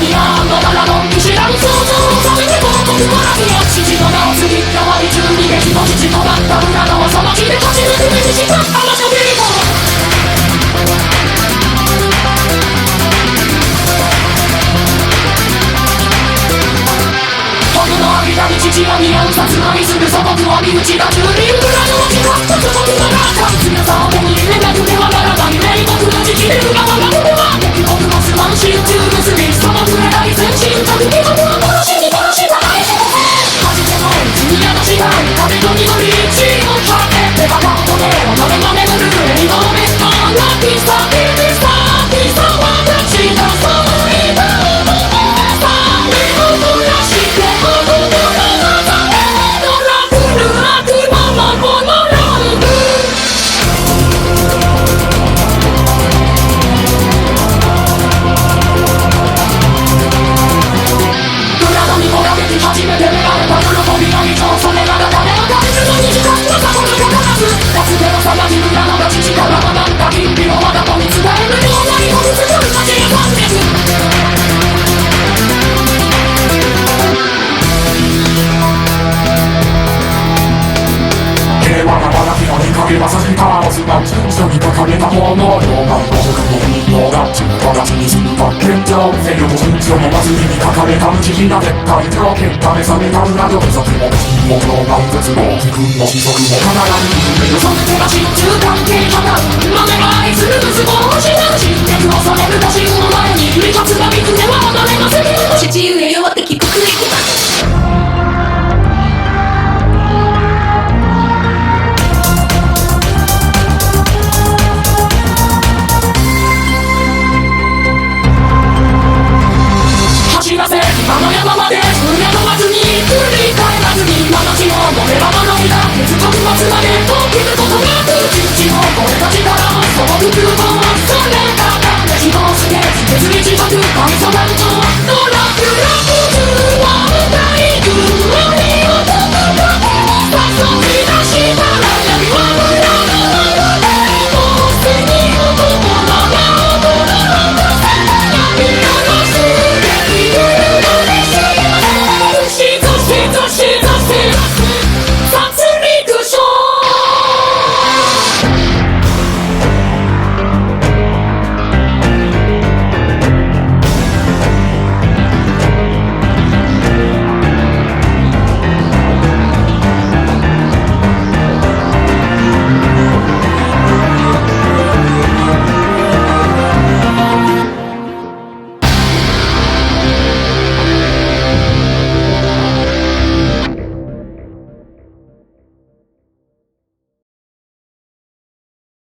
にあんのならの見知らぬ想像を止めても僕は泣きよ父の名を継ぎ代わり中に激の父となった裏側さまきで勝ち抜くべきした話を聞いた父が似合う殺害する祖国を見打ちが中流ぐらいの落ちが祖国がなった強さを手に入れなくてはならない冷酷な時期で裏側が僕は敵国のスマンシー中結びそのぐらい全身各気が殺しに殺したない初めのうちにやらしない壁の緑地を張って手羽が乙女を誰も眠るエリのメットなピスタピスタピスタ私がそういたのさ目を凝らして初めて見られた喜びの人それなら誰も感じずに時間の差を抜け出す安手の騒ぎ裏の立ちから学んだ日々を我が子に伝えるような色づくる街へ感じ平和なばらきのにかけばさじカオスが一緒に掲げたもの両側の僕の運動が自分は街に住むか現状制御と慎重の祭りに書かれた無慈悲な絶対条件試された裏の部族も金の満絶も自分の子息も必ずそれが真珠関係派だ豆が愛する息子を失う真剣を恐れる年の前に立つが見つめは離れません父上弱ってき僕へ来た